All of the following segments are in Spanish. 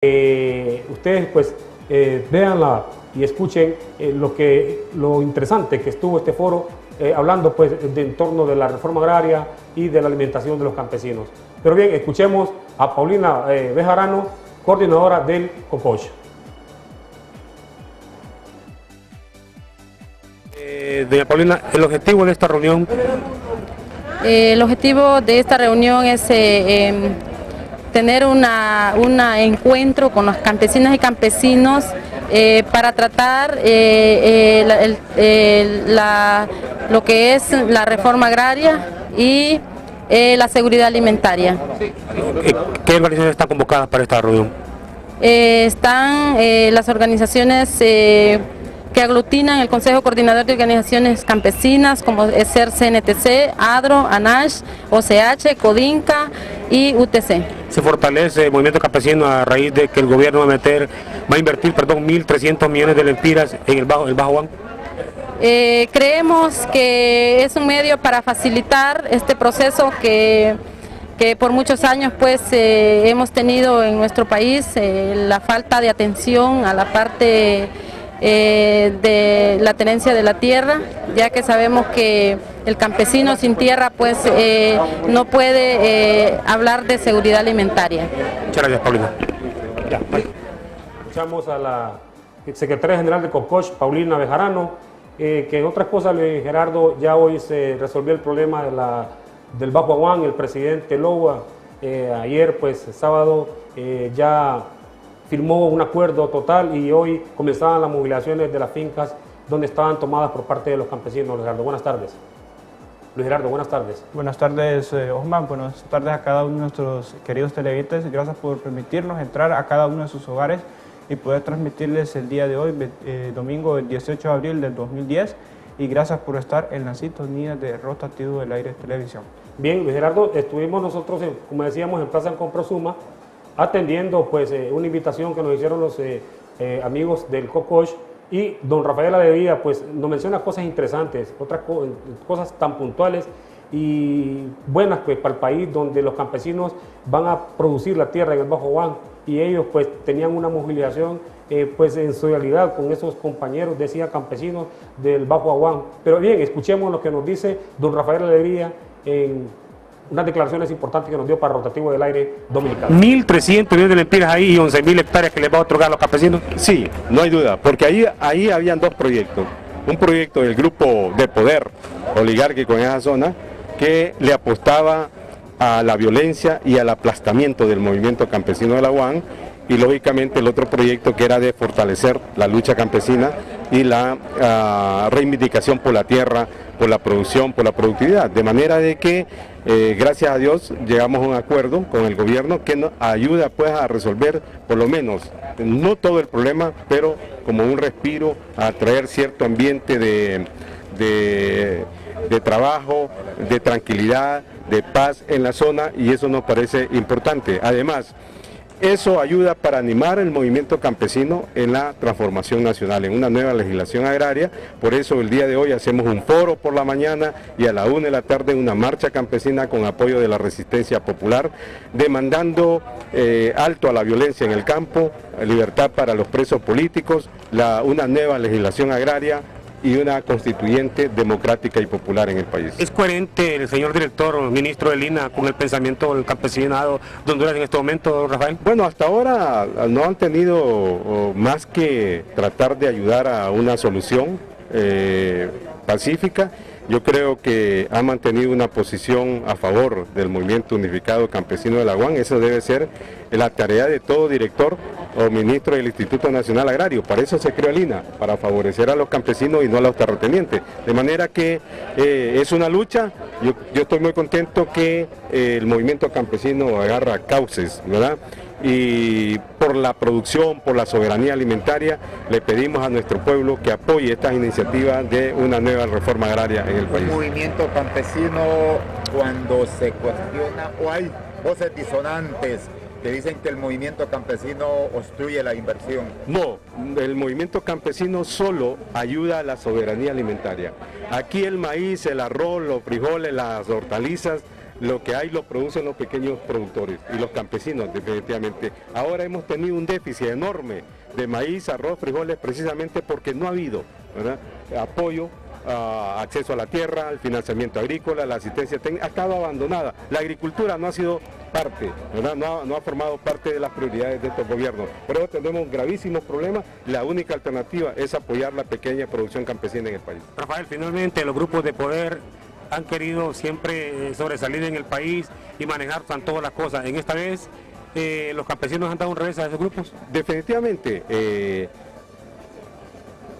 Ustedes pues véanla y escuchen lo interesante que estuvo este foro hablando pues en torno de la reforma agraria y de la alimentación de los campesinos. Pero bien, escuchemos a Paulina Bejarano, coordinadora del COCOSH. Doña Paulina, el objetivo de esta reunión. El objetivo de esta reunión es tener un encuentro con los campesinas y campesinos para tratar lo que es la reforma agraria y la seguridad alimentaria. ¿Qué organizaciones están convocadas para esta reunión? Están las organizaciones que aglutinan el Consejo Coordinador de Organizaciones Campesinas, como es CNTC, ADRO, ANASH, OCH, CODINCA y UTC. ¿Se fortalece el movimiento campesino a raíz de que el gobierno va a invertir 1.300 millones de lempiras en el Bajo Guán? Creemos que es un medio para facilitar este proceso que por muchos años pues hemos tenido en nuestro país, la falta de atención a la parte de la tenencia de la tierra, ya que sabemos que el campesino sin tierra pues no puede hablar de seguridad alimentaria. Muchas gracias, Paulina. Ya, escuchamos a la secretaria general de COCOSH, Paulina Bejarano, que en otras cosas, Luis Gerardo, ya hoy se resolvió el problema del Bajo Guán. El presidente Loua ayer pues sábado ya firmó un acuerdo total y hoy comenzaban las movilizaciones de las fincas donde estaban tomadas por parte de los campesinos. Luis Gerardo, buenas tardes. Luis Gerardo, buenas tardes. Buenas tardes, Osman. Buenas tardes a cada uno de nuestros queridos televidentes. Gracias por permitirnos entrar a cada uno de sus hogares y poder transmitirles el día de hoy, domingo el 18 de abril del 2010. Y gracias por estar en la sintonía de Rotativo del Aire Televisión. Bien, Luis Gerardo, estuvimos nosotros, como decíamos, en Plaza Comprosuma, atendiendo pues una invitación que nos hicieron los amigos del COCOSH, y don Rafael Alegría pues nos menciona cosas interesantes, otras cosas tan puntuales y buenas pues para el país, donde los campesinos van a producir la tierra en el Bajo Guán, y ellos pues tenían una movilización pues en solidaridad con esos compañeros, decía, campesinos del Bajo Guán. Pero bien, escuchemos lo que nos dice don Rafael Alegría en unas declaraciones importantes que nos dio para Rotativo del Aire Dominicano. 1.300 millones de lempiras ahí y 11.000 hectáreas que les va a otorgar a los campesinos. Sí, no hay duda, porque ahí habían dos proyectos. Un proyecto del grupo de poder oligárquico en esa zona que le apostaba a la violencia y al aplastamiento del movimiento campesino de la UAN, y lógicamente el otro proyecto que era de fortalecer la lucha campesina y la reivindicación por la tierra, por la producción, por la productividad. De manera de que, gracias a Dios, llegamos a un acuerdo con el gobierno que nos ayuda pues a resolver, por lo menos, no todo el problema, pero como un respiro, a traer cierto ambiente de trabajo, de tranquilidad, de paz en la zona, y eso nos parece importante. Además, eso ayuda para animar el movimiento campesino en la transformación nacional, en una nueva legislación agraria. Por eso el día de hoy hacemos un foro por la mañana y a la 1 de la tarde una marcha campesina con apoyo de la resistencia popular, demandando alto a la violencia en el campo, libertad para los presos políticos, una nueva legislación agraria y una constituyente democrática y popular en el país. ¿Es coherente el señor director, ministro de Lina, con el pensamiento del campesinado de Honduras en este momento, Rafael? Bueno, hasta ahora no han tenido más que tratar de ayudar a una solución pacífica. Yo creo que ha mantenido una posición a favor del movimiento unificado campesino de la UAN. Eso debe ser la tarea de todo director o ministro del Instituto Nacional Agrario. Para eso se creó el INA, para favorecer a los campesinos y no a los terratenientes. De manera que es una lucha. Yo estoy muy contento que el movimiento campesino agarra cauces, ¿verdad? Y por la producción, por la soberanía alimentaria, le pedimos a nuestro pueblo que apoye estas iniciativas de una nueva reforma agraria en el país. El movimiento campesino, cuando se cuestiona o hay voces disonantes que dicen que el movimiento campesino obstruye la inversión. No, el movimiento campesino solo ayuda a la soberanía alimentaria. Aquí el maíz, el arroz, los frijoles, las hortalizas, lo que hay lo producen los pequeños productores y los campesinos, definitivamente. Ahora hemos tenido un déficit enorme de maíz, arroz, frijoles, precisamente porque no ha habido, ¿verdad?, apoyo, acceso a la tierra, al financiamiento agrícola, la asistencia técnica, ha estado abandonada. La agricultura no ha sido parte, ¿verdad?, no ha formado parte de las prioridades de estos gobiernos. Por eso tenemos gravísimos problemas. La única alternativa es apoyar la pequeña producción campesina en el país. Rafael, finalmente los grupos de poder han querido siempre sobresalir en el país y manejar todas las cosas. En esta vez, los campesinos han dado un revés a esos grupos. Definitivamente,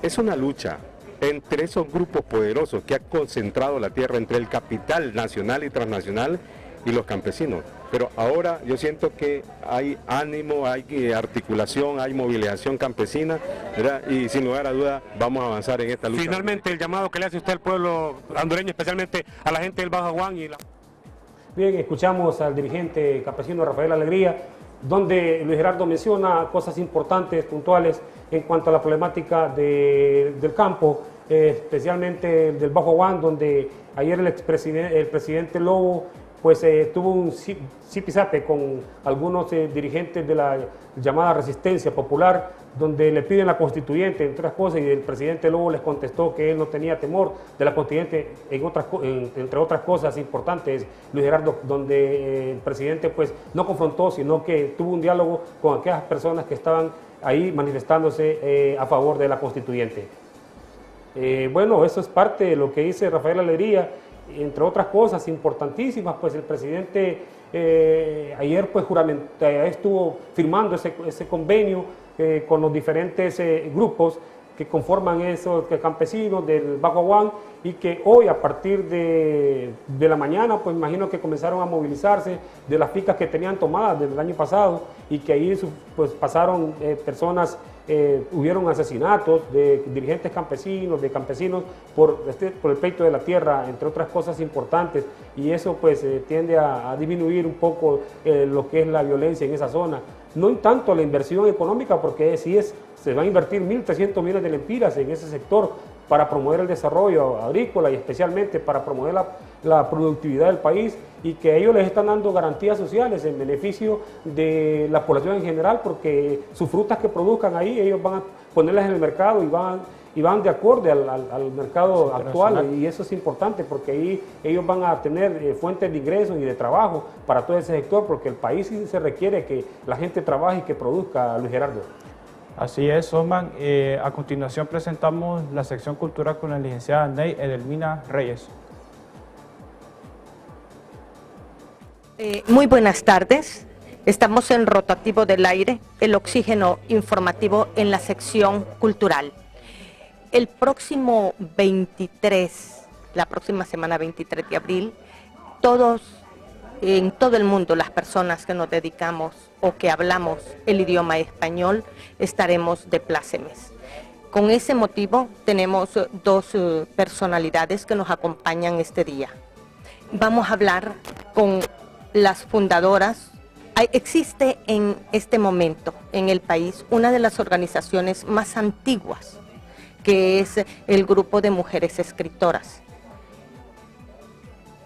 es una lucha entre esos grupos poderosos que han concentrado la tierra entre el capital nacional y transnacional y los campesinos. Pero ahora yo siento que hay ánimo, hay articulación, hay movilización campesina, ¿verdad? Y sin lugar a duda vamos a avanzar en esta lucha. Finalmente, el llamado que le hace usted al pueblo hondureño, especialmente a la gente del Bajo Aguán. Bien, escuchamos al dirigente campesino Rafael Alegría, donde Luis Gerardo menciona cosas importantes, puntuales, en cuanto a la problemática del campo, especialmente del Bajo Aguán, donde ayer el presidente Lobo pues tuvo un zipizape con algunos dirigentes de la llamada resistencia popular, donde le piden la constituyente, entre otras cosas, y el presidente Lobo les contestó que él no tenía temor de la constituyente, entre otras cosas importantes, Luis Gerardo, donde el presidente pues no confrontó, sino que tuvo un diálogo con aquellas personas que estaban ahí manifestándose a favor de la constituyente. Bueno, eso es parte de lo que dice Rafael Alegría. Entre otras cosas importantísimas, pues el presidente ayer pues estuvo firmando ese convenio con los diferentes grupos que conforman esos campesinos del Bajo Aguán, y que hoy a partir de la mañana pues imagino que comenzaron a movilizarse de las ficas que tenían tomadas desde el año pasado, y que ahí pues pasaron personas, hubieron asesinatos de dirigentes campesinos, de campesinos por el pleito de la tierra, entre otras cosas importantes, y eso pues tiende a disminuir un poco lo que es la violencia en esa zona. No en tanto la inversión económica, porque se van a invertir 1.300 millones de lempiras en ese sector para promover el desarrollo agrícola y especialmente para promover la productividad del país, y que ellos les están dando garantías sociales en beneficio de la población en general, porque sus frutas que produzcan ahí, ellos van a ponerlas en el mercado y van de acorde al mercado actual, y eso es importante porque ahí ellos van a tener fuentes de ingresos y de trabajo para todo ese sector, porque el país sí se requiere que la gente trabaje y que produzca, Luis Gerardo. Así es, Osman. A continuación presentamos la sección cultural con la licenciada Ney Edelmina Reyes. Muy buenas tardes. Estamos en Rotativo del Aire, el oxígeno informativo en la sección cultural. El próximo 23, la próxima semana 23 de abril, en todo el mundo, las personas que nos dedicamos o que hablamos el idioma español, estaremos de plácemes. Con ese motivo tenemos dos personalidades que nos acompañan este día. Vamos a hablar con las fundadoras. Existe en este momento en el país una de las organizaciones más antiguas, que es el Grupo de Mujeres Escritoras.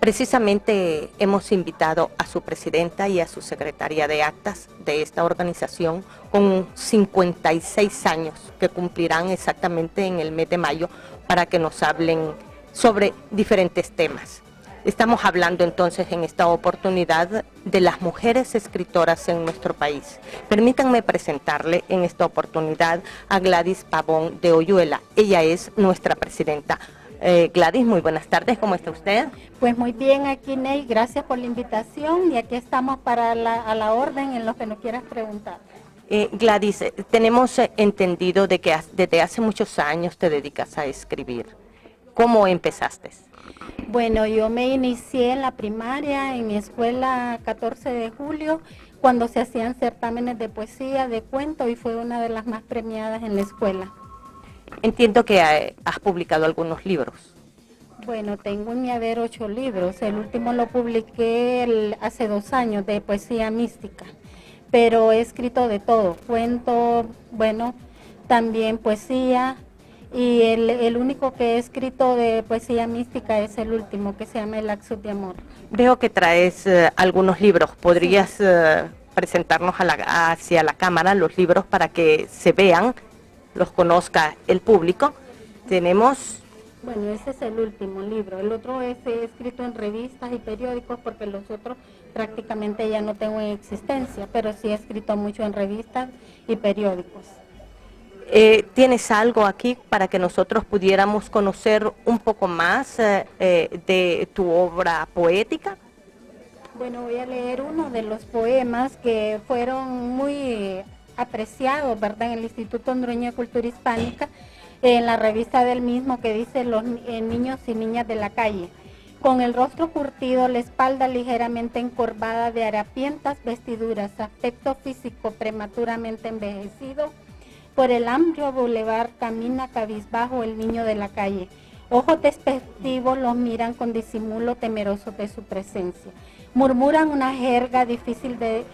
Precisamente hemos invitado a su presidenta y a su secretaria de actas de esta organización, con 56 años que cumplirán exactamente en el mes de mayo, para que nos hablen sobre diferentes temas. Estamos hablando entonces en esta oportunidad de las mujeres escritoras en nuestro país. Permítanme presentarle en esta oportunidad a Gladys Pavón de Oyuela. Ella es nuestra presidenta. Gladys, muy buenas tardes, ¿cómo está usted? Pues muy bien aquí, Ney, gracias por la invitación, y aquí estamos a la orden en lo que nos quieras preguntar. Gladys, tenemos entendido de que desde hace muchos años te dedicas a escribir. ¿Cómo empezaste? Bueno, yo me inicié en la primaria, en mi escuela 14 de julio, cuando se hacían certámenes de poesía, de cuento, y fue una de las más premiadas en la escuela. Entiendo que has publicado algunos libros. Bueno, tengo en mi haber 8 libros. El último lo publiqué hace 2 años, de poesía mística. Pero he escrito de todo, cuento, bueno, también poesía, y el único que he escrito de poesía mística es el último, que se llama El Laxus de Amor. Veo que traes algunos libros. ¿Podrías presentarnos hacia la cámara los libros para que se vean, los conozca el público? Tenemos... Bueno, ese es el último libro. El otro es escrito en revistas y periódicos porque los otros prácticamente ya no tengo en existencia, pero sí he escrito mucho en revistas y periódicos. ¿Tienes algo aquí para que nosotros pudiéramos conocer un poco más de tu obra poética? Bueno, voy a leer uno de los poemas que fueron muy apreciados, ¿verdad?, en el Instituto Hondureño de Cultura Hispánica, en la revista del mismo, que dice Los niños y niñas de la calle. Con el rostro curtido, la espalda ligeramente encorvada de harapientas vestiduras, aspecto físico prematuramente envejecido, por el amplio bulevar camina cabizbajo el niño de la calle. Ojos despectivos los miran con disimulo, temerosos de su presencia. Murmuran una jerga difícil de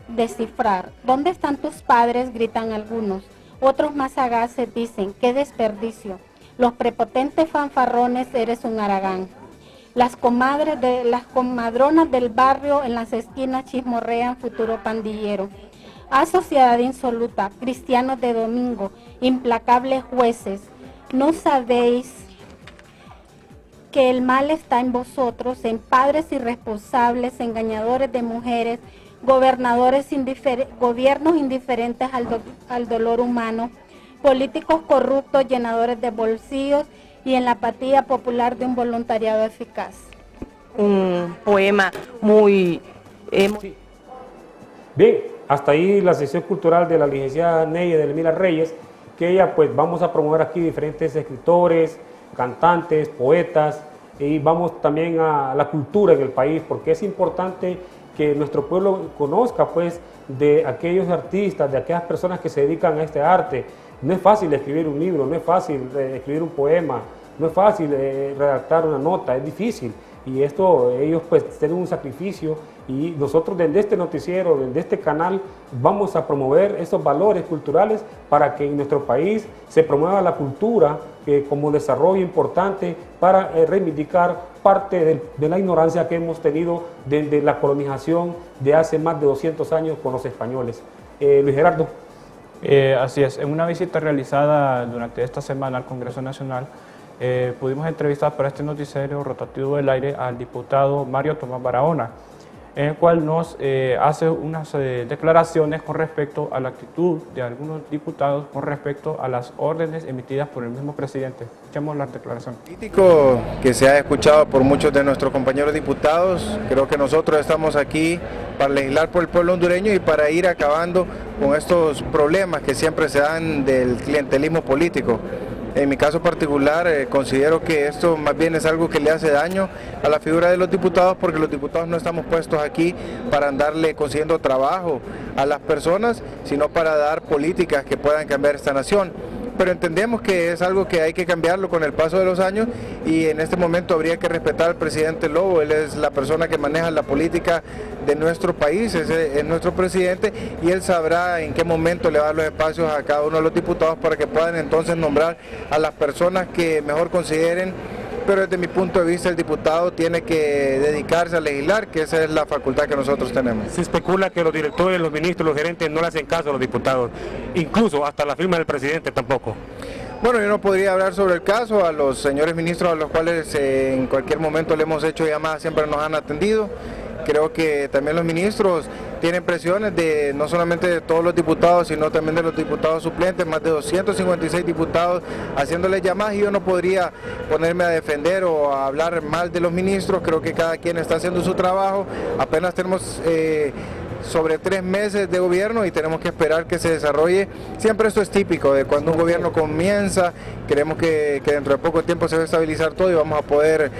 descifrar. ¿Dónde están tus padres?, gritan algunos. Otros más sagaces dicen, ¡qué desperdicio! Los prepotentes fanfarrones, eres un haragán. Las comadronas del barrio en las esquinas chismorrean, futuro pandillero. ¡Ah, sociedad insoluta! Cristianos de domingo, implacables jueces, ¿no sabéis que el mal está en vosotros, en padres irresponsables, engañadores de mujeres, gobiernos indiferentes al dolor humano, políticos corruptos, llenadores de bolsillos y en la apatía popular de un voluntariado eficaz? Un poema muy... Sí. Bien, hasta ahí la sección cultural de la licenciada Ney Edelmira Reyes, que ella pues vamos a promover aquí diferentes escritores, cantantes, poetas, y vamos también a la cultura en el país, porque es importante que nuestro pueblo conozca pues de aquellos artistas, de aquellas personas que se dedican a este arte. No es fácil escribir un libro, no es fácil escribir un poema, no es fácil redactar una nota, es difícil. Y esto, ellos pues tienen un sacrificio, y nosotros desde este noticiero, desde este canal, vamos a promover esos valores culturales para que en nuestro país se promueva la cultura como desarrollo importante para reivindicar parte de la ignorancia que hemos tenido desde la colonización de hace más de 200 años con los españoles. Luis Gerardo. Así es, en una visita realizada durante esta semana al Congreso Nacional, pudimos entrevistar para este noticiero rotativo del aire al diputado Mario Tomás Barahona, en el cual nos hace unas declaraciones con respecto a la actitud de algunos diputados con respecto a las órdenes emitidas por el mismo presidente. Escuchemos la declaración. Político que se ha escuchado por muchos de nuestros compañeros diputados, creo que nosotros estamos aquí para legislar por el pueblo hondureño y para ir acabando con estos problemas que siempre se dan del clientelismo político. En mi caso particular, considero que esto más bien es algo que le hace daño a la figura de los diputados, porque los diputados no estamos puestos aquí para andarle consiguiendo trabajo a las personas, sino para dar políticas que puedan cambiar esta nación. Pero entendemos que es algo que hay que cambiarlo con el paso de los años, y en este momento habría que respetar al presidente Lobo. Él es la persona que maneja la política de nuestro país, es nuestro presidente, y él sabrá en qué momento le va a dar los espacios a cada uno de los diputados para que puedan entonces nombrar a las personas que mejor consideren. Pero desde mi punto de vista el diputado tiene que dedicarse a legislar, que esa es la facultad que nosotros tenemos. Se especula que los directores, los ministros, los gerentes no le hacen caso a los diputados, incluso hasta la firma del presidente tampoco. Bueno, yo no podría hablar sobre el caso. A los señores ministros a los cuales en cualquier momento le hemos hecho llamadas siempre nos han atendido. Creo que también los ministros tienen presiones de no solamente de todos los diputados, sino también de los diputados suplentes, más de 256 diputados haciéndoles llamadas, y yo no podría ponerme a defender o a hablar mal de los ministros. Creo que cada quien está haciendo su trabajo. Apenas tenemos sobre 3 meses de gobierno y tenemos que esperar que se desarrolle. Siempre esto es típico de cuando un gobierno comienza. Creemos que dentro de poco tiempo se va a estabilizar todo y vamos a poder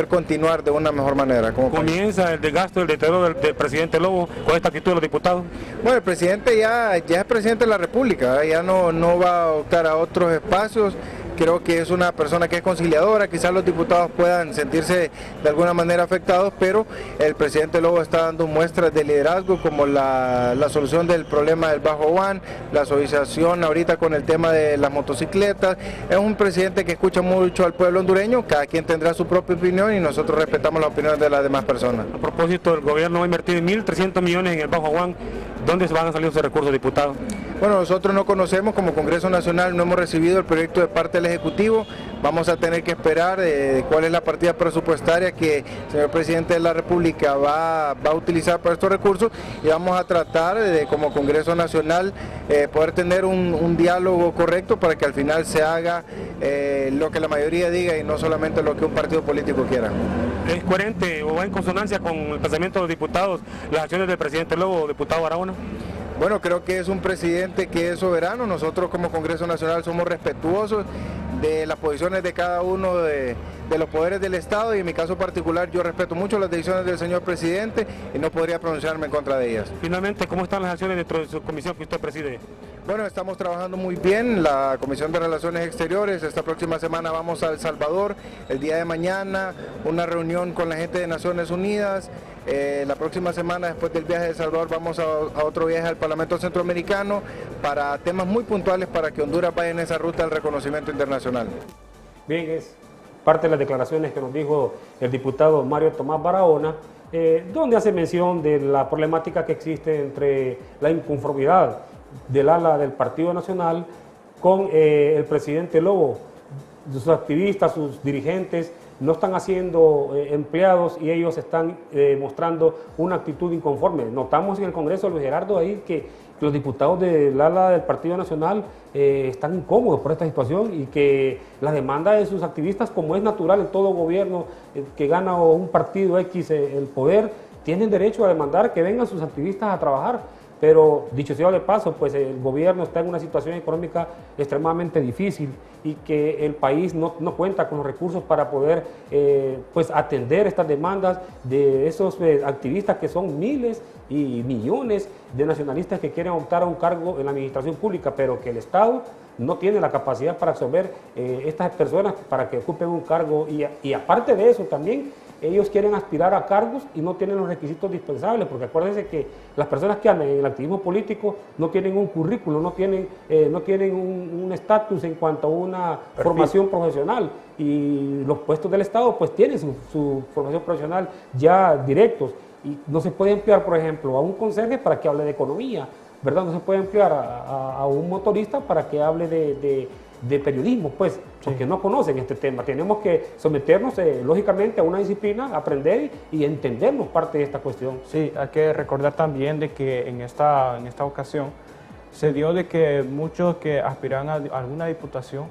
continuar de una mejor manera. ¿Comienza el desgasto, el deterioro del presidente Lobo con esta actitud de los diputados? Bueno, el presidente ya es presidente de la República, ya no va a optar a otros espacios. creo que es una persona que es conciliadora, quizás los diputados puedan sentirse de alguna manera afectados, pero el presidente Lobo está dando muestras de liderazgo, como la solución del problema del Bajo Guán, la asociación ahorita con el tema de las motocicletas. Es un presidente que escucha mucho al pueblo hondureño, cada quien tendrá su propia opinión y nosotros respetamos las opiniones de las demás personas. A propósito, el gobierno va a invertir 1.300 millones en el Bajo Guán. ¿Dónde se van a salir esos recursos, diputados? Bueno, nosotros no conocemos, como Congreso Nacional no hemos recibido el proyecto de parte del Ejecutivo. Vamos a tener que esperar cuál es la partida presupuestaria que el señor Presidente de la República va a utilizar para estos recursos, y vamos a tratar como Congreso Nacional poder tener un diálogo correcto para que al final se haga lo que la mayoría diga y no solamente lo que un partido político quiera. ¿Es coherente o va en consonancia con el pensamiento de los diputados las acciones del presidente Lobo, diputado Barahona? Bueno, creo que es un presidente que es soberano. Nosotros como Congreso Nacional somos respetuosos de las posiciones de cada uno de los poderes del Estado, y en mi caso particular yo respeto mucho las decisiones del señor presidente y no podría pronunciarme en contra de ellas. Finalmente, ¿cómo están las acciones dentro de su comisión que usted preside? Bueno, estamos trabajando muy bien, la Comisión de Relaciones Exteriores. Esta próxima semana vamos a El Salvador, el día de mañana una reunión con la gente de Naciones Unidas. La próxima semana, después del viaje de El Salvador, vamos a otro viaje al Parlamento Centroamericano para temas muy puntuales para que Honduras vaya en esa ruta del reconocimiento internacional. Bien, es parte de las declaraciones que nos dijo el diputado Mario Tomás Barahona, donde hace mención de la problemática que existe entre la inconformidad del ala del Partido Nacional con el presidente Lobo. Sus activistas, sus dirigentes no están siendo empleados y ellos están mostrando una actitud inconforme. Notamos en el Congreso, Luis Gerardo, ahí que los diputados del ala del Partido Nacional están incómodos por esta situación, y que la demanda de sus activistas, como es natural en todo gobierno que gana un partido X el poder, tienen derecho a demandar que vengan sus activistas a trabajar. Pero, dicho sea de paso, pues el gobierno está en una situación económica extremadamente difícil, y que el país no cuenta con los recursos para poder pues atender estas demandas de esos activistas, que son miles y millones de nacionalistas que quieren optar a un cargo en la administración pública, pero que el Estado no tiene la capacidad para absorber estas personas para que ocupen un cargo, y aparte de eso también ellos quieren aspirar a cargos y no tienen los requisitos dispensables, porque acuérdense que las personas que andan en el activismo político no tienen un currículo, no tienen un estatus en cuanto a una formación profesional, y los puestos del Estado pues tienen su formación profesional ya directos, y no se puede emplear, por ejemplo, a un conserje para que hable de economía, ¿verdad? No se puede emplear a un motorista para que hable de periodismo, pues, porque no conocen este tema. Tenemos que someternos, lógicamente, a una disciplina, aprender y entendernos parte de esta cuestión. Sí, hay que recordar también de que en esta ocasión se dio de que muchos que aspiran a alguna diputación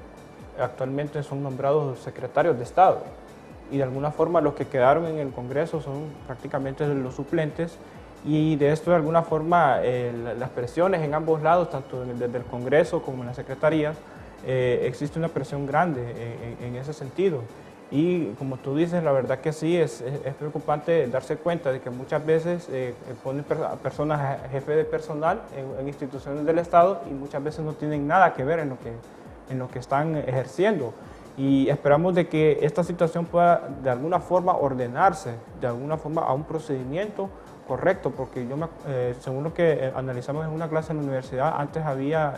actualmente son nombrados secretarios de Estado, y de alguna forma los que quedaron en el Congreso son prácticamente los suplentes, y de esto de alguna forma las presiones en ambos lados, tanto desde el Congreso como en las secretarías, existe una presión grande en ese sentido. Y como tú dices, la verdad que sí, es preocupante darse cuenta de que muchas veces ponen a personas jefe de personal en instituciones del Estado, y muchas veces no tienen nada que ver en lo que están ejerciendo. Y esperamos de que esta situación pueda de alguna forma ordenarse, de alguna forma a un procedimiento correcto, porque según lo que analizamos en una clase en la universidad, antes había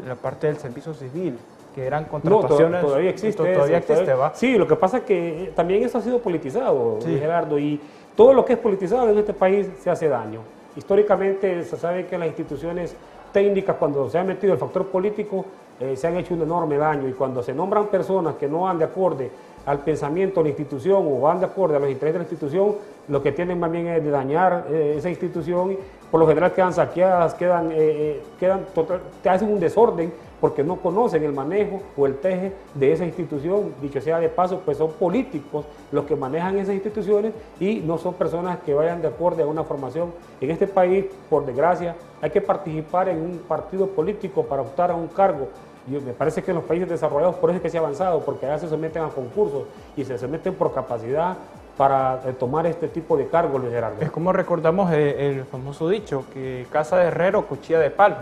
la parte del servicio civil, que eran contrataciones. No, todavía existe. Todavía existe, ¿va? Sí, lo que pasa es que también eso ha sido politizado, sí, Gerardo, y todo lo que es politizado en este país se hace daño. Históricamente se sabe que las instituciones técnicas, cuando se ha metido el factor político, se han hecho un enorme daño, y cuando se nombran personas que no van de acorde al pensamiento de la institución o van de acorde a los intereses de la institución, lo que tienen más bien es de dañar esa institución, y por lo general quedan saqueadas, te hacen un desorden porque no conocen el manejo o el teje de esa institución. Dicho sea de paso, pues son políticos los que manejan esas instituciones y no son personas que vayan de acuerdo a una formación. En este país, por desgracia, hay que participar en un partido político para optar a un cargo. Me parece que en los países desarrollados por eso es que se ha avanzado, porque allá se someten a concursos y se someten por capacidad para tomar este tipo de cargos, Luis Gerardo. Es como recordamos el famoso dicho, que casa de herrero, cuchilla de palo.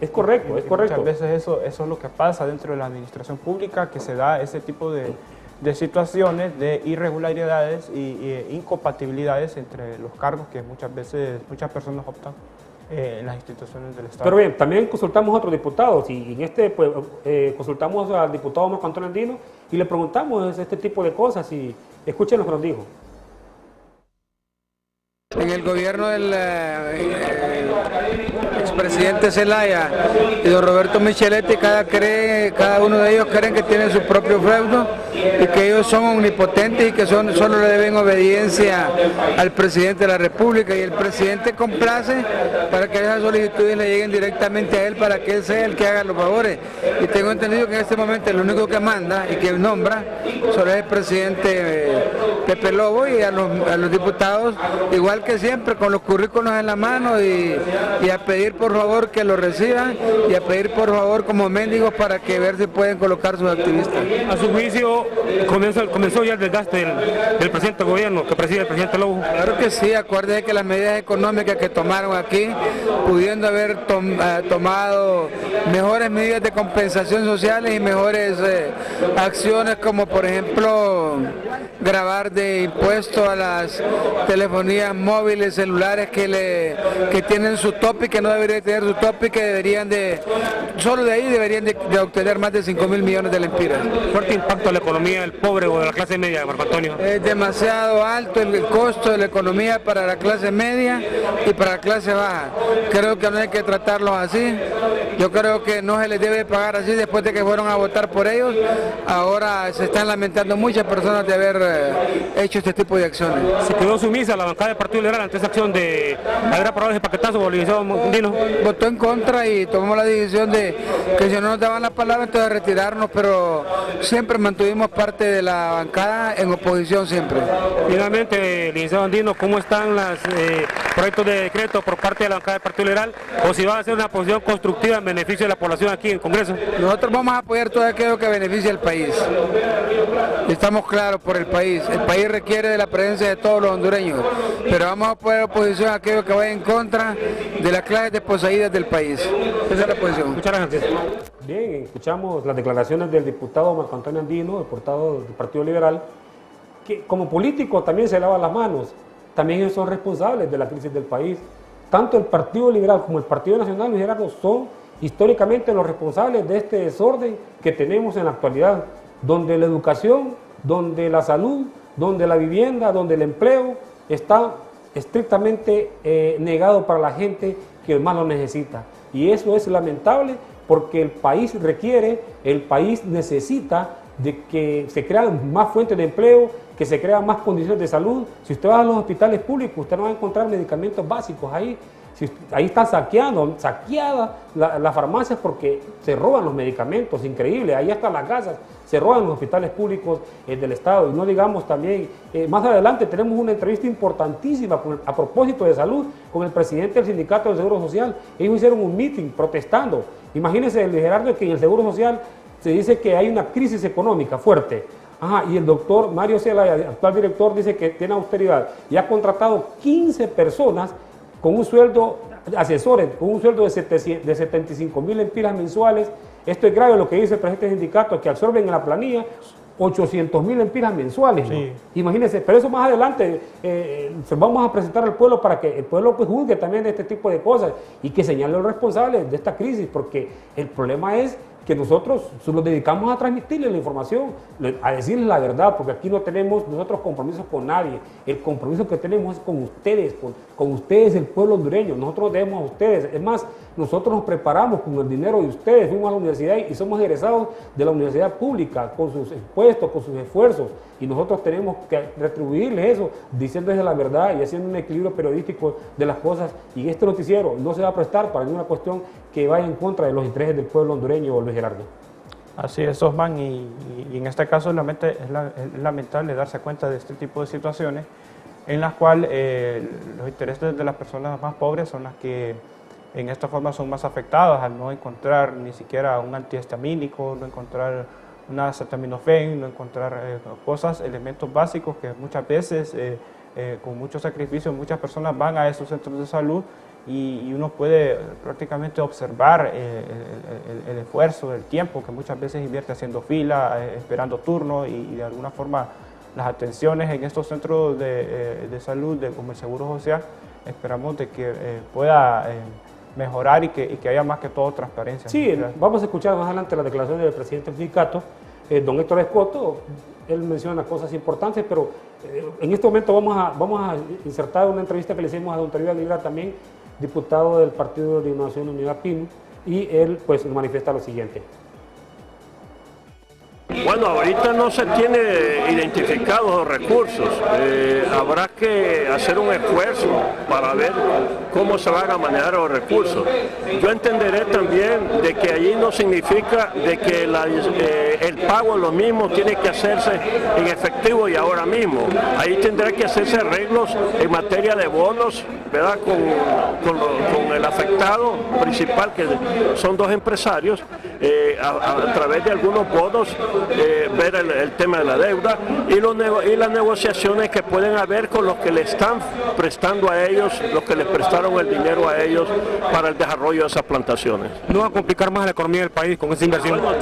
Es correcto, es correcto. Muchas veces eso es lo que pasa dentro de la administración pública, que se da ese tipo de situaciones, de irregularidades e incompatibilidades entre los cargos que muchas veces muchas personas optan en las instituciones del Estado. Pero bien, también consultamos a otros diputados y en este pues, consultamos al diputado Marco Antonio Andino y le preguntamos este tipo de cosas y escuchen lo que nos dijo. En el gobierno del expresidente Zelaya y don Roberto Micheletti, cada uno de ellos creen que tienen su propio feudo y que ellos son omnipotentes y que solo le deben obediencia al presidente de la República, y el presidente complace para que esas solicitudes le lleguen directamente a él para que él sea el que haga los favores. Y tengo entendido que en este momento el único que manda y que nombra solo es el presidente Pepe Lobo, y a los diputados igual que siempre, con los currículos en la mano y a pedir por favor que lo reciban y a pedir por favor como mendigos para que ver si pueden colocar sus activistas. A su juicio, comenzó ya el desgaste del presidente del gobierno que preside el presidente Lobo. Claro que sí, acuérdese que las medidas económicas que tomaron aquí, pudiendo haber tomado mejores medidas de compensación sociales y mejores acciones, como por ejemplo grabar de impuesto a las telefonías móviles, celulares que tienen su tope y que no deberían tener su tope, y que deberían solo de ahí deberían de obtener más de 5.000 millones de lempiras. Fuerte impacto a la economía del pobre o de la clase media, Marco Antonio. Es demasiado alto el costo de la economía para la clase media y para la clase baja. Creo que no hay que tratarlos así. Yo creo que no se les debe pagar así después de que fueron a votar por ellos. Ahora se están lamentando muchas personas de haber hecho este tipo de acciones. ¿Se quedó sumisa la bancada del Partido Liberal ante esa acción de haber aprobado ese paquetazo por el licenciado Mondino? Votó en contra y tomamos la decisión de que si no nos daban la palabra, entonces retirarnos, pero siempre mantuvimos parte de la bancada en oposición siempre. Finalmente, licenciado Andino, ¿cómo están los proyectos de decreto por parte de la bancada del Partido Liberal? ¿O si va a ser una posición constructiva en beneficio de la población aquí en el Congreso? Nosotros vamos a apoyar todo aquello que beneficie al país. Estamos claros por el país. El país requiere de la presencia de todos los hondureños, pero vamos a apoyar oposición a aquello que vaya en contra de las clases desposeídas del país. Esa es la posición. Muchas gracias. Bien, escuchamos las declaraciones del diputado Marco Antonio Andino, diputado del Partido Liberal, que como político también se lava las manos. También ellos son responsables de la crisis del país. Tanto el Partido Liberal como el Partido Nacional, Luis Gerardo, son históricamente los responsables de este desorden que tenemos en la actualidad, donde la educación, donde la salud, donde la vivienda, donde el empleo está estrictamente negado para la gente que más lo necesita. Y eso es lamentable porque el país requiere, el país necesita de que se crean más fuentes de empleo, que se crean más condiciones de salud. Si usted va a los hospitales públicos, usted no va a encontrar medicamentos básicos ahí. Ahí está saqueada las farmacias porque se roban los medicamentos, increíble. Ahí hasta las casas se roban los hospitales públicos del Estado. Y no digamos también, más adelante tenemos una entrevista importantísima a propósito de salud con el presidente del Sindicato del Seguro Social. Ellos hicieron un meeting protestando. Imagínense, Luis Gerardo, que en el Seguro Social se dice que hay una crisis económica fuerte. Ajá, y el doctor Mario Zelaya, actual director, dice que tiene austeridad y ha contratado 15 personas con un sueldo, asesores, con un sueldo de 75.000 lempiras mensuales. Esto es grave lo que dice el presidente del sindicato, que absorben en la planilla 800.000 lempiras mensuales. Sí. ¿No? Imagínense, pero eso más adelante se vamos a presentar al pueblo para que el pueblo pues, juzgue también de este tipo de cosas y que señale a los responsables de esta crisis, porque el problema es que nosotros nos dedicamos a transmitirles la información, a decirles la verdad, porque aquí no tenemos nosotros compromisos con nadie. El compromiso que tenemos es con ustedes, con ustedes, el pueblo hondureño. Nosotros debemos a ustedes. Es más, nosotros nos preparamos con el dinero de ustedes, fuimos a la universidad y somos egresados de la universidad pública, con sus impuestos, con sus esfuerzos. Y nosotros tenemos que retribuirles eso, diciéndoles la verdad y haciendo un equilibrio periodístico de las cosas. Y este noticiero no se va a prestar para ninguna cuestión que vaya en contra de los intereses del pueblo hondureño, Luis Gerardo. Así es, Osman, y en este caso es lamentable darse cuenta de este tipo de situaciones en las cuales los intereses de las personas más pobres son las que en esta forma son más afectadas al no encontrar ni siquiera un antihistamínico, no encontrar una acetaminofén, no encontrar elementos básicos que muchas veces con mucho sacrificio muchas personas van a esos centros de salud y uno puede prácticamente observar el esfuerzo, el tiempo que muchas veces invierte haciendo fila, esperando turno y de alguna forma las atenciones en estos centros de salud como el Seguro Social, esperamos de que pueda mejorar y que haya más que todo transparencia. Sí, vamos a escuchar más adelante la declaración del presidente del sindicato, don Héctor Escoto. Él menciona cosas importantes, pero en este momento vamos a insertar una entrevista que le hicimos a don Toribio Aguilera, también diputado del Partido de Innovación Unidad PINU, y él pues manifiesta lo siguiente. Bueno, ahorita no se tiene identificados los recursos. Habrá que hacer un esfuerzo para ver cómo se van a manejar los recursos. Yo entenderé también de que allí no significa de que el pago de los mismos tiene que hacerse en efectivo y ahora mismo. Ahí tendrá que hacerse arreglos en materia de bonos, ¿verdad? Con el afectado principal, que son dos empresarios, a través de algunos bonos, ver el tema de la deuda y las negociaciones que pueden haber con los que le están prestando a ellos, los que les prestaron el dinero a ellos para el desarrollo de esas plantaciones. ¿No va a complicar más la economía del país con esa inversión? Bueno,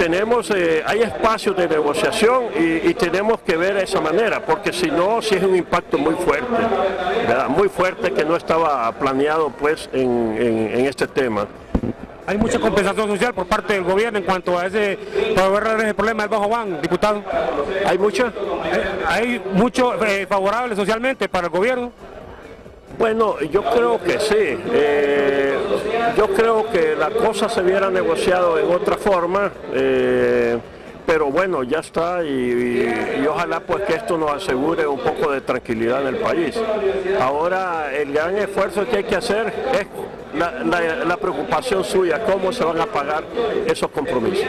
hay espacios de negociación y tenemos que ver de esa manera, porque si no, sí es un impacto muy fuerte, ¿verdad? Muy fuerte, que no estaba planeado pues en este tema. ¿Hay mucha compensación social por parte del gobierno en cuanto a ese problema del Bajo Ban, diputado? ¿Hay mucha? ¿Hay mucho favorable socialmente para el gobierno? Bueno, yo creo que sí. Yo creo que la cosa se hubiera negociado en otra forma. Pero bueno, ya está y ojalá pues que esto nos asegure un poco de tranquilidad en el país. Ahora el gran esfuerzo que hay que hacer es la preocupación suya, cómo se van a pagar esos compromisos.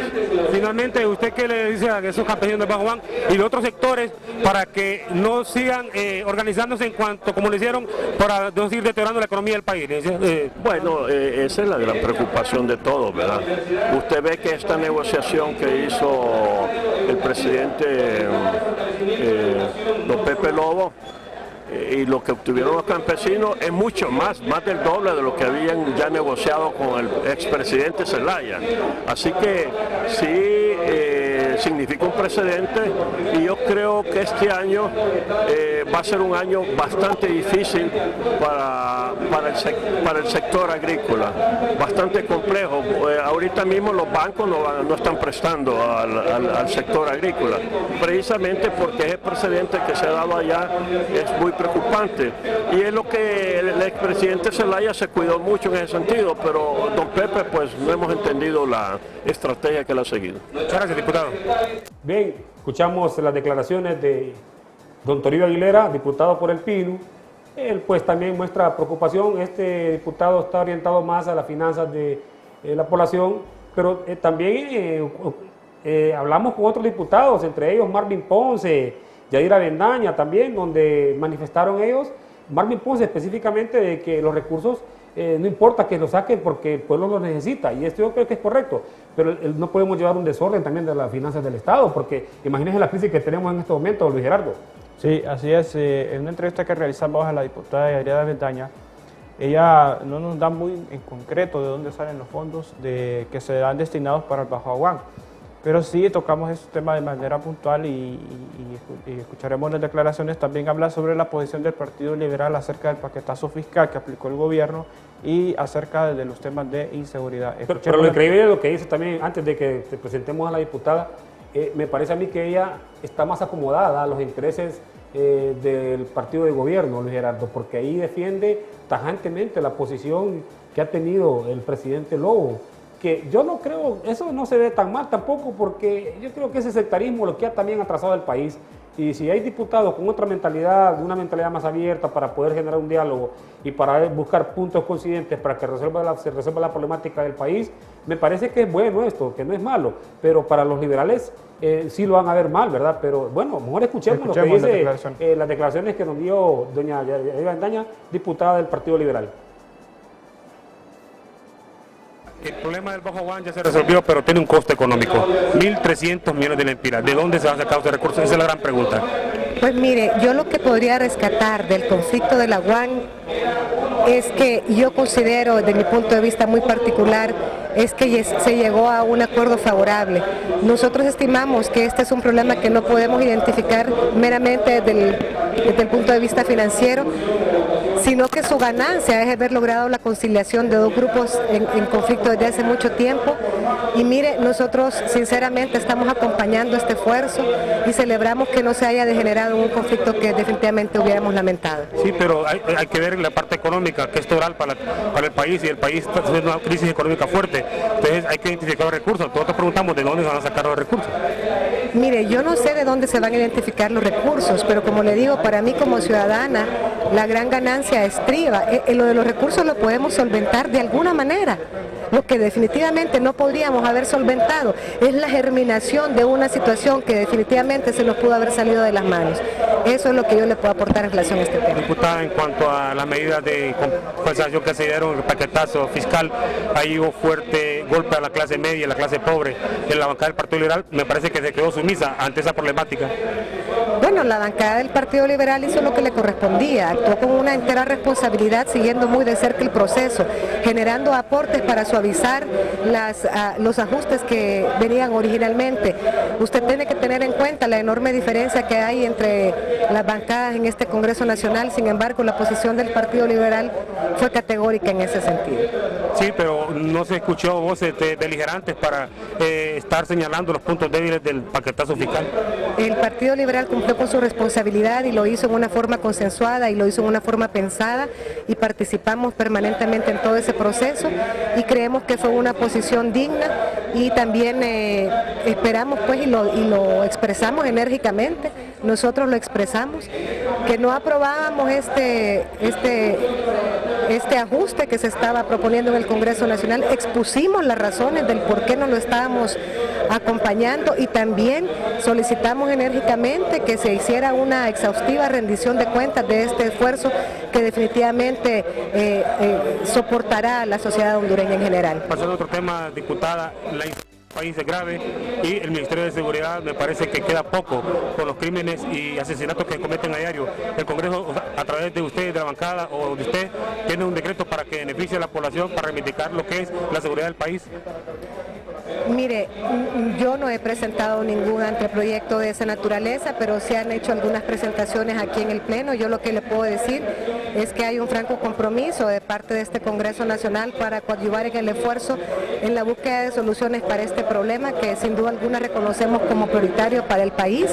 Finalmente, ¿usted qué le dice a esos campesinos del Bajo Ban y de otros sectores para que no sigan organizándose en cuanto, como lo hicieron, para no seguir deteriorando la economía del país? Bueno, esa es la gran preocupación de todos, ¿verdad? Usted ve que esta negociación que hizo el presidente don Pepe Lobo, y lo que obtuvieron los campesinos es mucho más del doble de lo que habían ya negociado con el expresidente Zelaya. Así que sí significa un precedente y yo creo que este año va a ser un año bastante difícil para el sector agrícola, bastante complejo. Ahorita mismo los bancos no están prestando al sector agrícola, precisamente porque ese precedente que se ha dado allá es muy preocupante y es lo que el expresidente Zelaya se cuidó mucho en ese sentido, pero don Pepe pues no hemos entendido la estrategia que él ha seguido. Muchas gracias, diputado. Bien, escuchamos las declaraciones de don Toribio Aguilera, diputado por el PINU. Él pues también muestra preocupación. Este diputado está orientado más a las finanzas de la población, pero también hablamos con otros diputados, entre ellos Marvin Ponce, Yadira Bendaña también, donde manifestaron ellos, Marvin Ponce específicamente, de que los recursos no importa que los saquen porque el pueblo los necesita, y esto yo creo que es correcto, pero no podemos llevar un desorden también de las finanzas del Estado, porque imagínense la crisis que tenemos en este momento, Luis Gerardo. Sí, así es. En una entrevista que realizamos a la diputada Yadira Bendaña, ella no nos da muy en concreto de dónde salen los fondos que se dan destinados para el Bajo Aguán. Pero sí tocamos ese tema de manera puntual y escucharemos las declaraciones. También habla sobre la posición del Partido Liberal acerca del paquetazo fiscal que aplicó el gobierno y acerca de los temas de inseguridad. Pero lo increíble es lo que dice también, antes de que te presentemos a la diputada, me parece a mí que ella está más acomodada a los intereses del partido de gobierno, Luis Gerardo, porque ahí defiende tajantemente la posición que ha tenido el presidente Lobo, que yo no creo, eso no se ve tan mal tampoco, porque yo creo que ese sectarismo lo que ha también atrasado el país, y si hay diputados con otra mentalidad, una mentalidad más abierta para poder generar un diálogo y para buscar puntos coincidentes para que se resuelva la problemática del país, me parece que es bueno esto, que no es malo, pero para los liberales sí lo van a ver mal, ¿verdad? Pero bueno, mejor escuchemos lo que dice las declaraciones que nos dio doña Yadira Bendaña, diputada del Partido Liberal. El problema del Bajo Aguán ya se resolvió, pero tiene un costo económico, 1.300 millones de lempiras. ¿De dónde se van a sacar estos recursos? Esa es la gran pregunta. Pues mire, yo lo que podría rescatar del conflicto del Aguán es que yo considero, desde mi punto de vista muy particular, es que se llegó a un acuerdo favorable. Nosotros estimamos que este es un problema que no podemos identificar meramente desde el punto de vista financiero, sino que su ganancia es haber logrado la conciliación de dos grupos en conflicto desde hace mucho tiempo. Y mire, nosotros sinceramente estamos acompañando este esfuerzo y celebramos que no se haya degenerado en un conflicto que definitivamente hubiéramos lamentado. Sí, pero hay que ver la parte económica, que es toral para el país, y el país está teniendo una crisis económica fuerte. Entonces hay que identificar los recursos. Nosotros preguntamos de dónde se van a sacar los recursos. Mire, yo no sé de dónde se van a identificar los recursos, pero como le digo, para mí como ciudadana, la gran ganancia estriba. Lo de los recursos lo podemos solventar de alguna manera. Lo que definitivamente no podríamos haber solventado es la germinación de una situación que definitivamente se nos pudo haber salido de las manos. Eso es lo que yo le puedo aportar en relación a este tema. Diputada, en cuanto a las medidas de compensación que se dieron, el paquetazo fiscal, ahí hubo fuerte golpe a la clase media y a la clase pobre. En la bancada del Partido Liberal me parece que se quedó sumisa ante esa problemática. Bueno, la bancada del Partido Liberal hizo lo que le correspondía, actuó con una entera responsabilidad, siguiendo muy de cerca el proceso, generando aportes para suavizar los ajustes que venían originalmente. Usted tiene que tener en cuenta la enorme diferencia que hay entre las bancadas en este Congreso Nacional. Sin embargo, la posición del Partido Liberal fue categórica en ese sentido. Sí, pero no se escuchó voces beligerantes para estar señalando los puntos débiles del paquetazo fiscal. El Partido Liberal cumplió con su responsabilidad y lo hizo en una forma consensuada y lo hizo en una forma pensada, y participamos permanentemente en todo ese proceso y creemos que fue una posición digna, y también esperamos pues y lo expresamos enérgicamente. Nosotros lo expresamos, que no aprobábamos este ajuste que se estaba proponiendo en el Congreso Nacional. Expusimos las razones del por qué no lo estábamos acompañando, y también solicitamos enérgicamente que se hiciera una exhaustiva rendición de cuentas de este esfuerzo que definitivamente soportará a la sociedad hondureña en general. Pasando a otro tema, diputada, la país es grave y el Ministerio de Seguridad me parece que queda poco con los crímenes y asesinatos que cometen a diario. El Congreso, a través de usted, de la bancada o de usted, tiene un decreto para que beneficie a la población, para reivindicar lo que es la seguridad del país. Mire, yo no he presentado ningún anteproyecto de esa naturaleza, pero se han hecho algunas presentaciones aquí en el Pleno. Yo lo que le puedo decir es que hay un franco compromiso de parte de este Congreso Nacional para coadyuvar en el esfuerzo en la búsqueda de soluciones para este problema, que sin duda alguna reconocemos como prioritario para el país.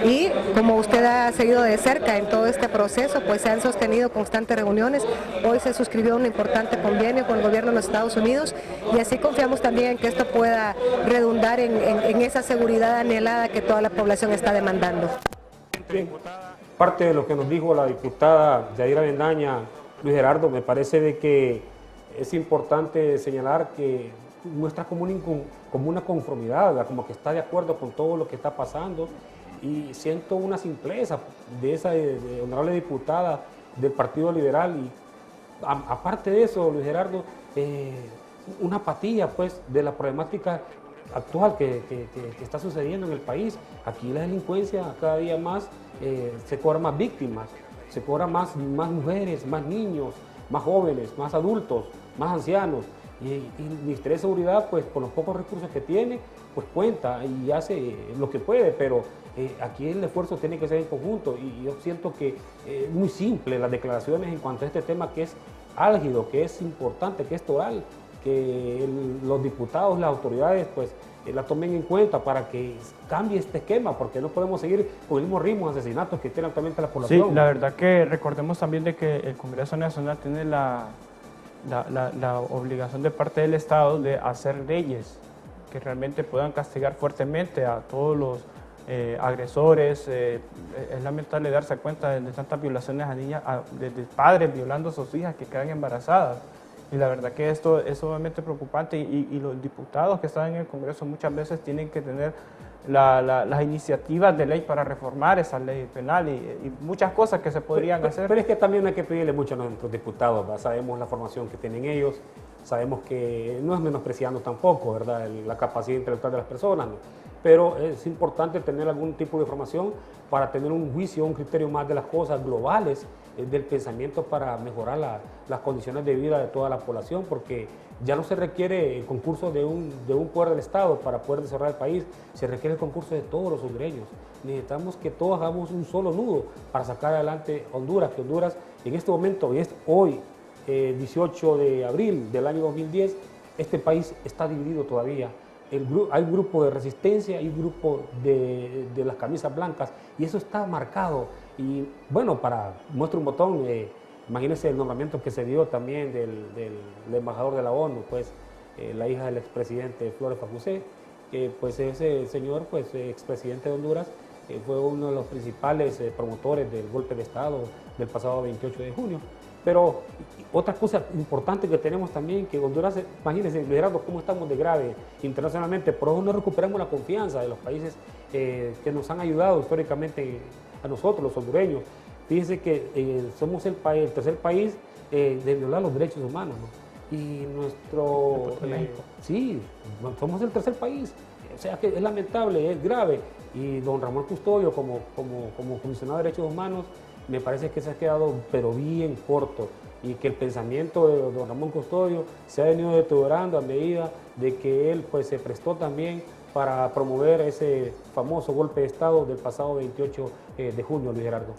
Y como usted ha seguido de cerca en todo este proceso, pues se han sostenido constantes reuniones. Hoy se suscribió un importante convenio con el gobierno de los Estados Unidos, y así confiamos también en que esto pueda redundar en esa seguridad anhelada que toda la población está demandando. Parte de lo que nos dijo la diputada Yadira Bendaña, Luis Gerardo, me parece de que es importante señalar que muestra como una conformidad, ¿verdad? Como que está de acuerdo con todo lo que está pasando, y siento una simpleza de esa honorable diputada del Partido Liberal. Y aparte de eso, Luis Gerardo, una apatía pues de la problemática actual que está sucediendo en el país. Aquí la delincuencia cada día más se cobra más víctimas, se cobra más mujeres, más niños, más jóvenes, más adultos, más ancianos, y el Ministerio de Seguridad pues con los pocos recursos que tiene pues cuenta y hace lo que puede, pero aquí el esfuerzo tiene que ser en conjunto, y yo siento que es muy simple las declaraciones en cuanto a este tema que es álgido, que es importante, que es toral, que los diputados, las autoridades pues la tomen en cuenta para que cambie este esquema, porque no podemos seguir con el mismo ritmo de asesinatos que tiene actualmente la población. Sí, la verdad que recordemos también de que el Congreso Nacional tiene la obligación de parte del Estado de hacer leyes que realmente puedan castigar fuertemente a todos los agresores. Es lamentable darse cuenta de tantas violaciones a niñas, de padres violando a sus hijas que quedan embarazadas. Y la verdad que esto es obviamente preocupante, y los diputados que están en el Congreso muchas veces tienen que tener las iniciativas de ley para reformar esa ley penal y muchas cosas que se podrían hacer. Pero es que también hay que pedirle mucho a nuestros diputados, ¿verdad? Sabemos la formación que tienen ellos, sabemos que no es menospreciando tampoco, ¿verdad?, la capacidad intelectual de las personas, ¿no? Pero es importante tener algún tipo de formación para tener un juicio, un criterio más de las cosas globales del pensamiento para mejorar las condiciones de vida de toda la población, porque ya no se requiere el concurso de un poder del Estado para poder desarrollar el país, se requiere el concurso de todos los hondureños. Necesitamos que todos hagamos un solo nudo para sacar adelante Honduras, que Honduras en este momento, hoy, 18 de abril del año 2010, este país está dividido todavía. Hay un grupo de resistencia, hay un grupo de las camisas blancas, y eso está marcado. Y bueno, muestro un botón, imagínense el nombramiento que se dio también del embajador de la ONU, pues la hija del expresidente Flores Facusé, que pues ese señor, pues expresidente de Honduras, fue uno de los principales promotores del golpe de Estado del pasado 28 de junio. Pero otra cosa importante que tenemos también, que Honduras, imagínense, Gerardo, cómo estamos de grave internacionalmente, por eso no recuperamos la confianza de los países que nos han ayudado históricamente a nosotros, los hondureños. Fíjense que somos el tercer país de violar los derechos humanos, ¿no? Y sí, somos el tercer país. O sea que es lamentable, es grave. Y don Ramón Custodio, como comisionado de derechos humanos, me parece que se ha quedado pero bien corto, y que el pensamiento de don Ramón Custodio se ha venido deteriorando a medida de que él pues se prestó también para promover ese famoso golpe de Estado del pasado 28 de junio, Luis Gerardo.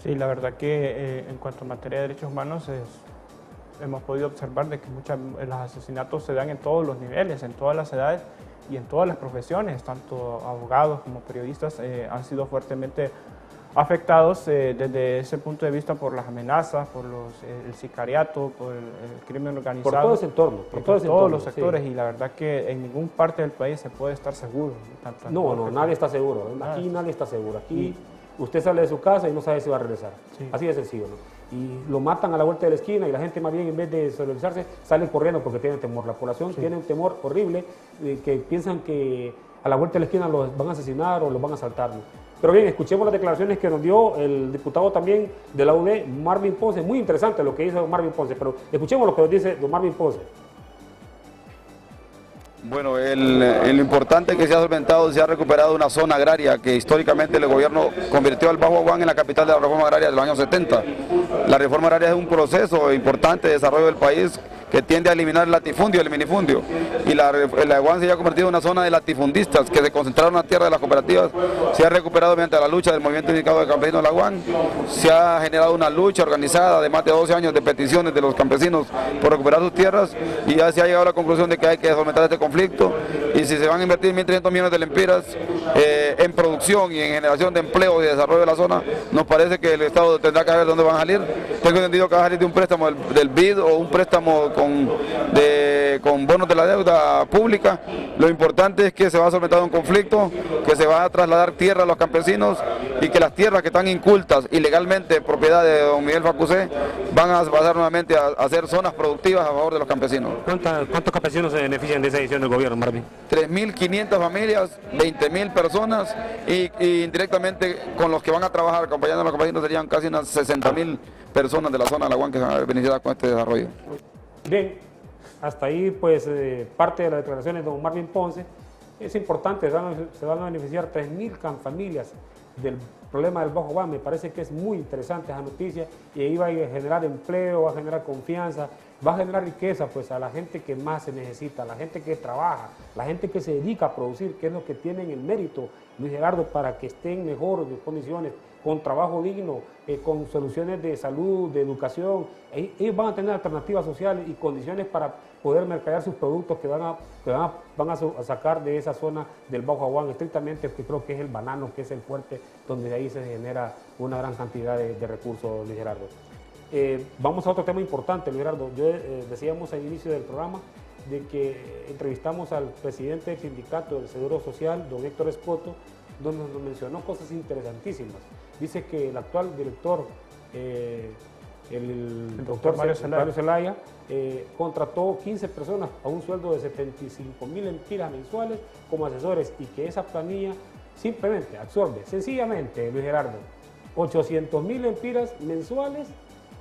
Sí, la verdad que en cuanto a materia de derechos humanos hemos podido observar de que los asesinatos se dan en todos los niveles, en todas las edades y en todas las profesiones, tanto abogados como periodistas han sido fuertemente afectados desde ese punto de vista por las amenazas, por el sicariato, por el crimen organizado. Por todo ese entorno. Por todos los sectores, sí. Y la verdad que en ninguna parte del país se puede estar seguro. No, nadie está seguro. Aquí nadie está seguro. Aquí usted sale de su casa y no sabe si va a regresar. Sí. Así de sencillo, ¿no? Y lo matan a la vuelta de la esquina, y la gente más bien, en vez de solidarizarse, sale corriendo porque tienen temor. La población tiene un temor horrible, que piensan que a la vuelta de la esquina los van a asesinar o los van a asaltar, ¿no? Pero bien, escuchemos las declaraciones que nos dio el diputado también de la UD, Marvin Ponce. Muy interesante lo que dice Marvin Ponce, pero escuchemos lo que nos dice don Marvin Ponce. Bueno, lo importante es que se ha solventado, se ha recuperado una zona agraria que históricamente el gobierno convirtió al Bajo Aguán en la capital de la reforma agraria de los años 70. La reforma agraria es un proceso importante de desarrollo del país que tiende a eliminar el latifundio y el minifundio. Y la Aguán se ha convertido en una zona de latifundistas que se concentraron en la tierra de las cooperativas. Se ha recuperado mediante la lucha del movimiento indicado de campesinos de la Aguán. Se ha generado una lucha organizada de más de 12 años de peticiones de los campesinos por recuperar sus tierras, y ya se ha llegado a la conclusión de que hay que solventar este conflicto. Y si se van a invertir 1.300 millones de lempiras en producción y en generación de empleo y desarrollo de la zona, nos parece que el Estado tendrá que ver dónde van a salir. Tengo entendido que va a salir de un préstamo del BID o un préstamo con bonos de la deuda pública. Lo importante es que se va a solventar un conflicto, que se va a trasladar tierra a los campesinos, y que las tierras que están incultas ilegalmente en propiedad de don Miguel Facusé van a pasar nuevamente a ser zonas productivas a favor de los campesinos. ¿Cuántos campesinos se benefician de esa decisión del gobierno, Marvin? 3.500 familias, 20.000 personas, y indirectamente con los que van a trabajar acompañando a los campesinos serían casi unas 60.000 personas de la zona de la Aguán que se van a ver beneficiadas con este desarrollo. Bien, hasta ahí pues parte de las declaraciones de don Marvin Ponce. Es importante, se van a beneficiar 3.000 familias del problema del Bajo Aguán. Me parece que es muy interesante esa noticia, y ahí va a generar empleo, va a generar confianza, va a generar riqueza pues a la gente que más se necesita, a la gente que trabaja, la gente que se dedica a producir, que es lo que tienen el mérito, Luis Gerardo, para que estén en mejores condiciones, con trabajo digno, con soluciones de salud, de educación. Ellos van a tener alternativas sociales y condiciones para poder mercadear sus productos que van a sacar de esa zona del Bajo Aguán, estrictamente, que creo que es el banano, que es el fuerte, donde de ahí se genera una gran cantidad de recursos, Luis Gerardo. Vamos a otro tema importante, Luis Gerardo. Decíamos al inicio del programa de que entrevistamos al presidente del sindicato del Seguro Social, don Héctor Escoto, donde nos mencionó cosas interesantísimas. Dice que el actual director, el doctor Mario Zelaya, contrató 15 personas a un sueldo de 75.000 lempiras mensuales como asesores, y que esa planilla simplemente absorbe, sencillamente, Luis Gerardo, 800.000 lempiras mensuales,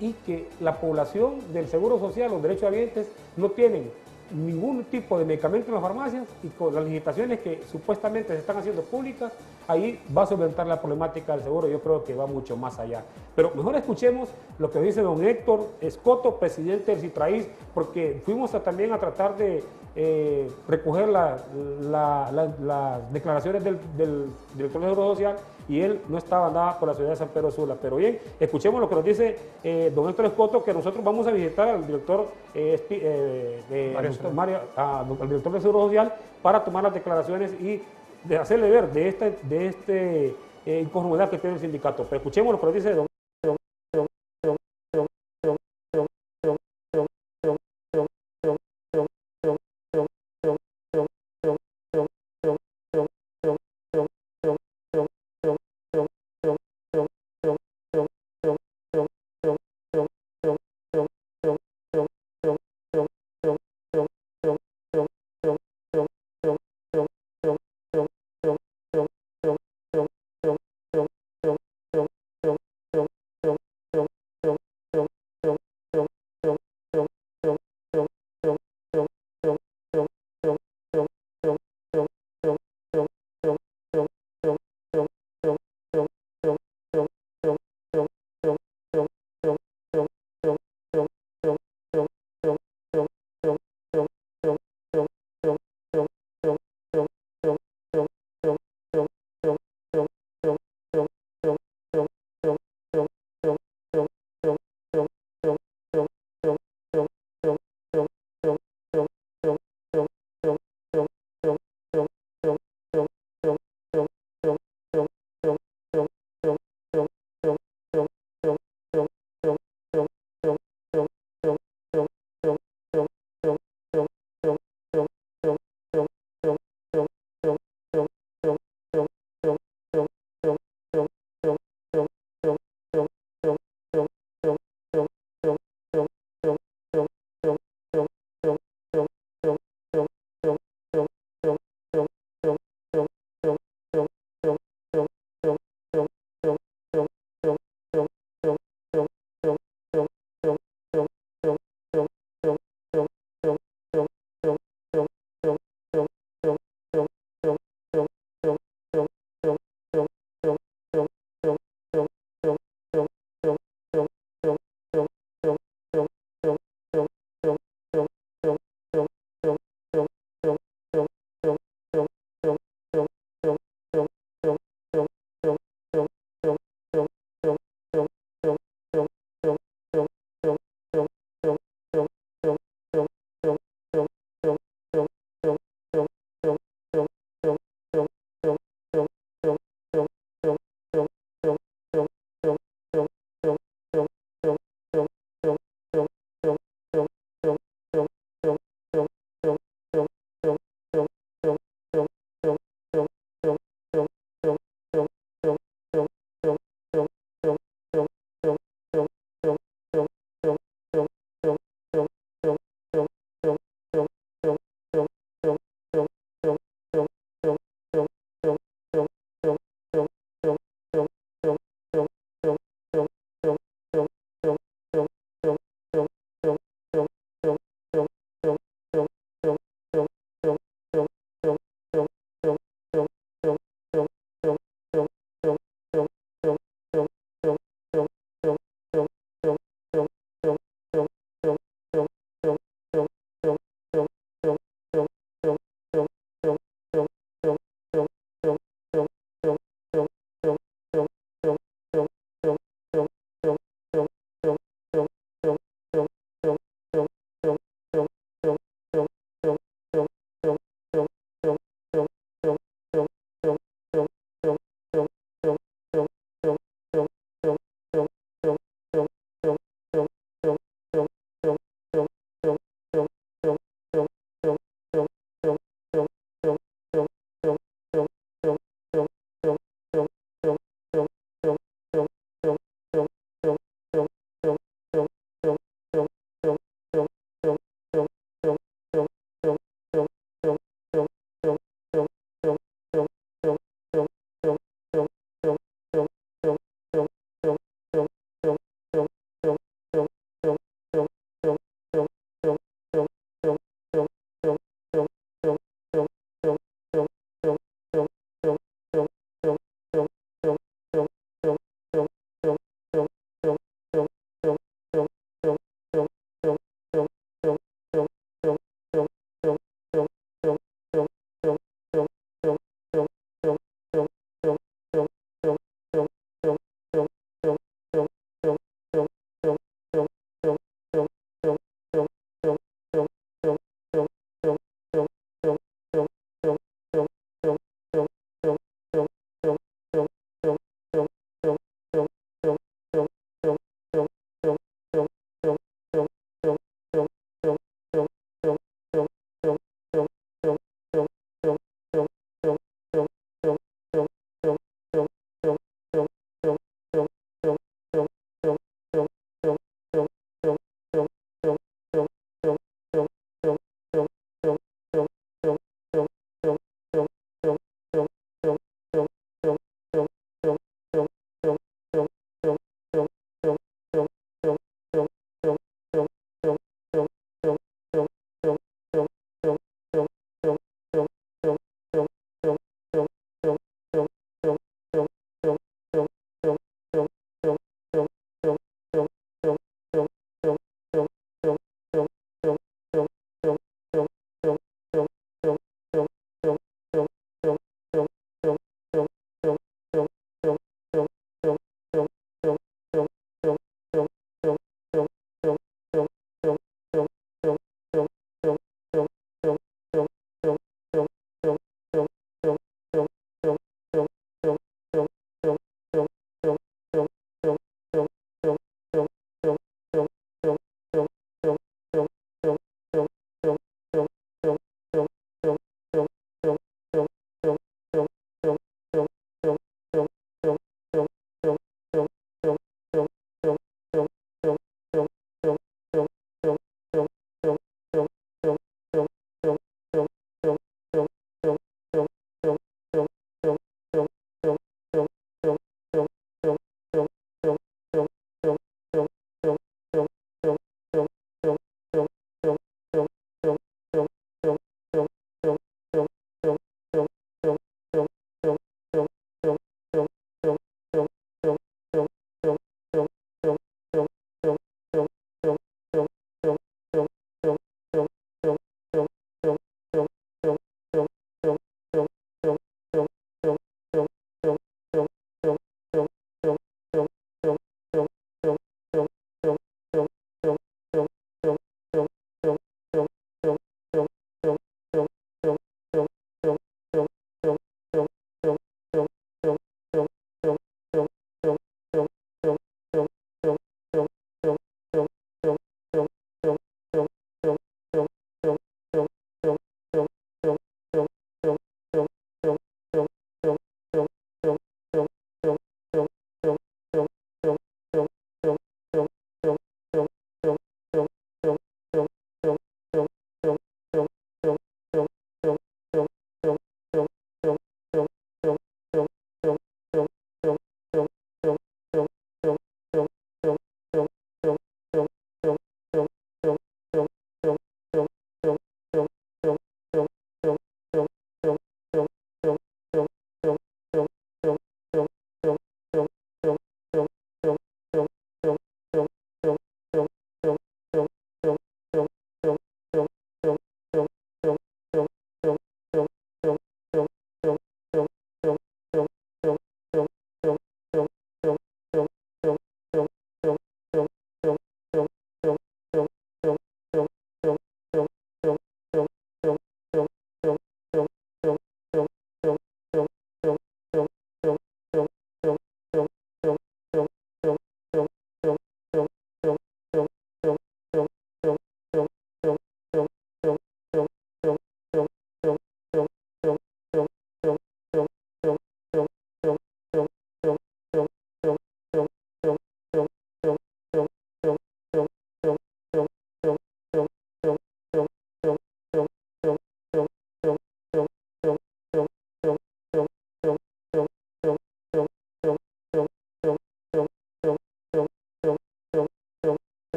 y que la población del Seguro Social, los derechos habientes, no tienen ningún tipo de medicamento en las farmacias y con las licitaciones que supuestamente se están haciendo públicas, ahí va a solventar la problemática del seguro. Yo creo que va mucho más allá. Pero mejor escuchemos lo que dice don Héctor Escoto, presidente del CITRAIS, porque fuimos también a tratar de recoger las declaraciones del director de Seguro Social y él no estaba nada por la ciudad de San Pedro Sula. Pero bien, escuchemos lo que nos dice don Héctor Escoto, que nosotros vamos a visitar al director al director de Seguro Social para tomar las declaraciones y de hacerle ver de esta inconformidad que tiene el sindicato. Pero escuchemos lo que nos dice don